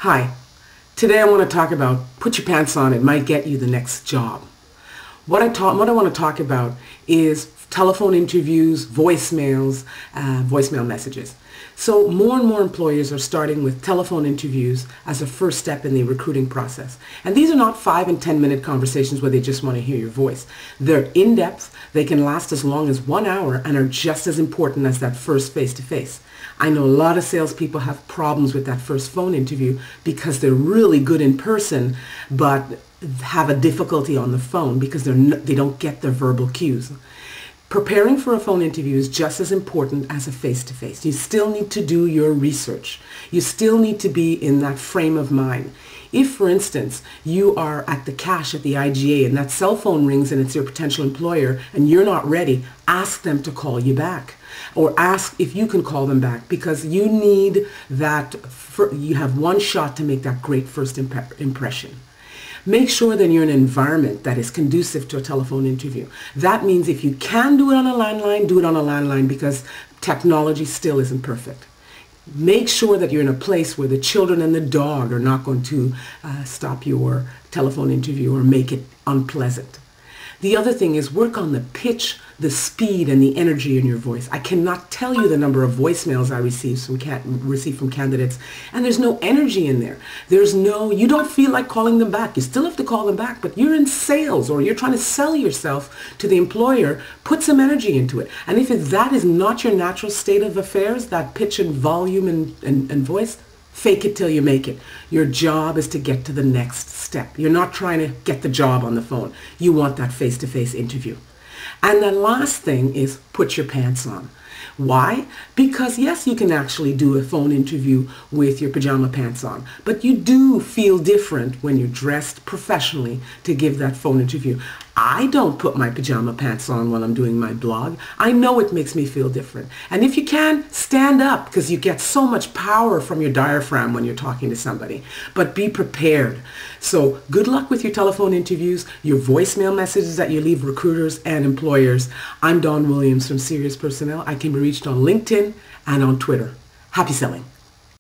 Hi, today I want to talk about put your pants on, it might get you the next job. What I want to talk about is telephone interviews, voicemails, voicemail messages. So more and more employers are starting with telephone interviews as a first step in the recruiting process. And these are not 5 and 10 minute conversations where they just want to hear your voice. They're in-depth, they can last as long as 1 hour and are just as important as that first face-to-face. I know a lot of salespeople have problems with that first phone interview because they're really good in person but have a difficulty on the phone because they don't get their verbal cues. Preparing for a phone interview is just as important as a face-to-face. You still need to do your research. You still need to be in that frame of mind. If, for instance, you are at the cash at the IGA and that cell phone rings and it's your potential employer and you're not ready, ask them to call you back. Or ask if you can call them back because you need that, you have one shot to make that great first impression. Make sure that you're in an environment that is conducive to a telephone interview. That means if you can do it on a landline, do it on a landline because technology still isn't perfect. Make sure that you're in a place where the children and the dog are not going to stop your telephone interview or make it unpleasant. The other thing is work on the pitch, the speed, and the energy in your voice. I cannot tell you the number of voicemails I receive from candidates, and there's no energy in there. You don't feel like calling them back. You still have to call them back, but you're in sales or you're trying to sell yourself to the employer. Put some energy into it. And if that is not your natural state of affairs, that pitch and volume and voice, fake it till you make it. Your job is to get to the next step. You're not trying to get the job on the phone. You want that face-to-face interview. And the last thing is put your pants on. Why? Because yes, you can actually do a phone interview with your pajama pants on, but you do feel different when you're dressed professionally to give that phone interview. I don't put my pajama pants on when I'm doing my blog. I know it makes me feel different. And if you can, stand up because you get so much power from your diaphragm when you're talking to somebody. But be prepared. So good luck with your telephone interviews, your voicemail messages that you leave recruiters and employers. I'm Dawn Williams from Sirius Personnel. I can be reached on LinkedIn and on Twitter. Happy selling.